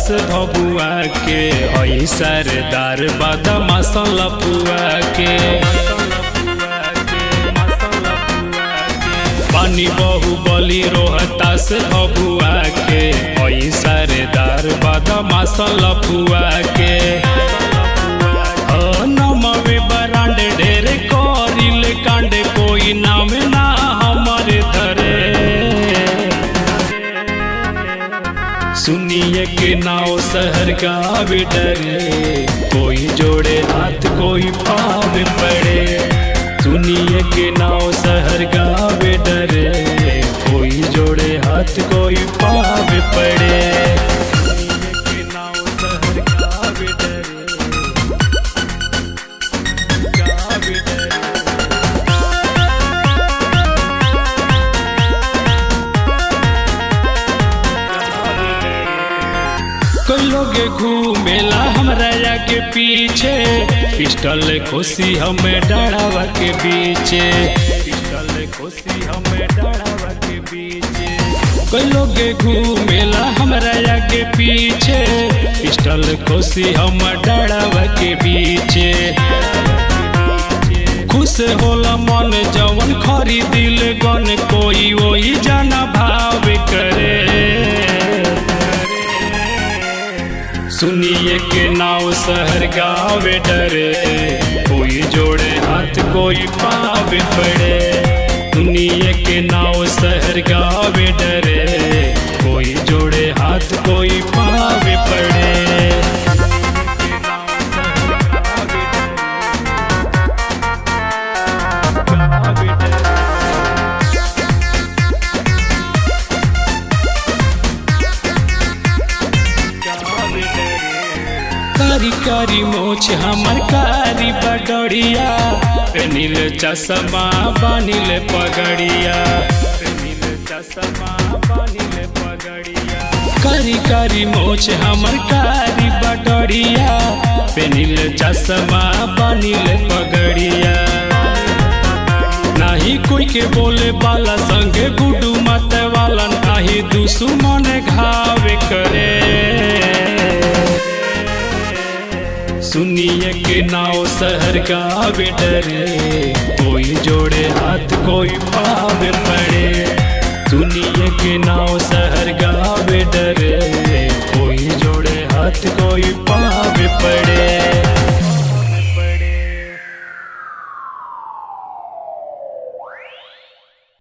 रोहतास भभुआ के हई सरदार बदमाश लपुआ के पानी बहुबली रोहतास भभुआ के हई सरदार बदमाश लपुआ के नमवे बरांड ढेर करिल कांड कोई नाम ना हमारे धरे सुनिए के नाव शहर गावे डरे कोई जोड़े हाथ कोई पाव पड़े सुनिए के नाव शहर गावे डरे कोई जोड़े हाथ कोई पाव पड़े सुनिए के नाव शहर गावे डरे गावे डरे कोई लोग घूमेला हमरा के पीछे पिस्टल खुशी हमें डरावा के पीछे पिस्टल खुशी हमें डरावा के पीछे कोई लोग घूमेला हमरा के पीछे पिस्टल खुशी हम डरावा के पीछे खुश होला मन जवन खरीदिल गन कोई वही जाना भाव करे सुनिए के नाव शहर गावे डरे कोई जोड़े हाथ कोई पाव पड़े सुनिए के नाव शहर गावे डरे कोई जोड़े हाथ कोई पाव पड़े कारी कारी मोछ हमर कारी बडड़िया पेनिल चश्मा बानिल पगड़िया पेनिल चश्मा बानिल पगड़िया कारी कारी मोछ हमर कारी बडड़िया पेनिल चश्मा बानिल पगड़िया नाही कोई के बोले बाला संगे गुडू मत वाला नाही दुश्मन घावे करे सुनिए के नाव शहर गावे डरे कोई जोड़े हाथ कोई पाव पड़े सुनिए के नाव शहर